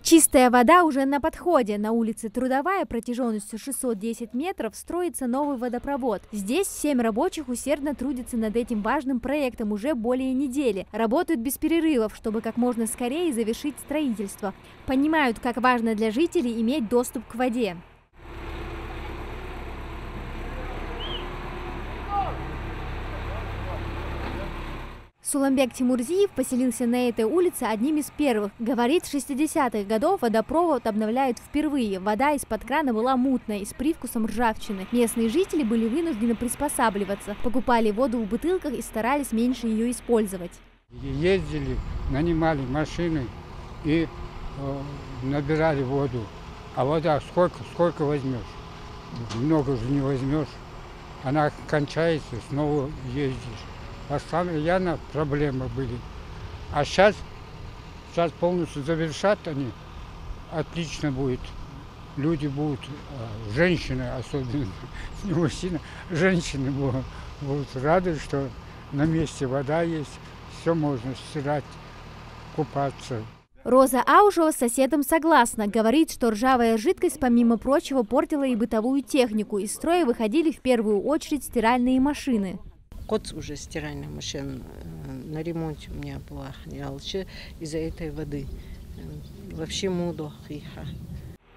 Чистая вода уже на подходе. На улице Трудовая протяженностью 610 метров строится новый водопровод. Здесь 7 рабочих усердно трудятся над этим важным проектом уже более недели. Работают без перерывов, чтобы как можно скорее завершить строительство. Понимают, как важно для жителей иметь доступ к воде. Суламбек Тимурзиев поселился на этой улице одним из первых. Говорит, с 60-х годов водопровод обновляют впервые. Вода из-под крана была мутной, с привкусом ржавчины. Местные жители были вынуждены приспосабливаться. Покупали воду в бутылках и старались меньше ее использовать. Ездили, нанимали машины и набирали воду. А вода сколько возьмешь? Много же не возьмешь. Она кончается, снова ездишь. Постоянно проблемы были. А сейчас полностью завершат они. Отлично будет. Люди будут, женщины особенно, не мужчины, женщины будут рады, что на месте вода есть, все можно стирать, купаться. Роза Аушева с соседом согласна. Говорит, что ржавая жидкость, помимо прочего, портила и бытовую технику. Из строя выходили в первую очередь стиральные машины. Год уже стиральная машина на ремонте у меня была, из-за этой воды. Вообще мудо.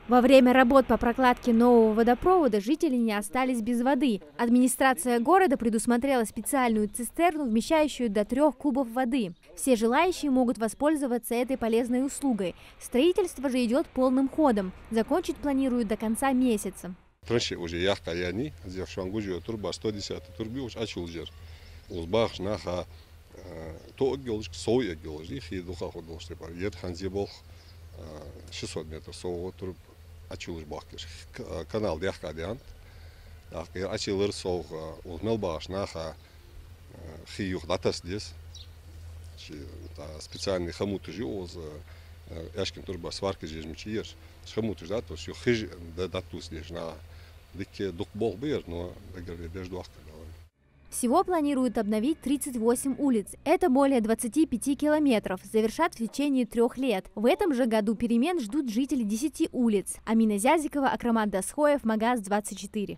Во время работ по прокладке нового водопровода жители не остались без воды. Администрация города предусмотрела специальную цистерну, вмещающую до 3 кубов воды. Все желающие могут воспользоваться этой полезной услугой. Строительство же идет полным ходом. Закончить планируют до конца месяца. Транше уже яхкаяни, здесь шангужи турба 110 турби уж очул жер. Узбах наха то геолож соя геолож их и духа ходил что пар. Ед ханзи бог 600 метров соу турб очул бахкеш. Канал яхкадян. Так очилыр соу узмелбаш наха хиюх датас здесь. Специальный хомут уже оз яшкин турба сварки жежмичиер. Хомут уже датос ю хиж датус здесь на Всего планируют обновить 38 улиц. Это более 25 километров. Завершат в течение 3 лет. В этом же году перемен ждут жители 10 улиц. Амина Зязикова, Акрамат Дасхоев, Магаз 24.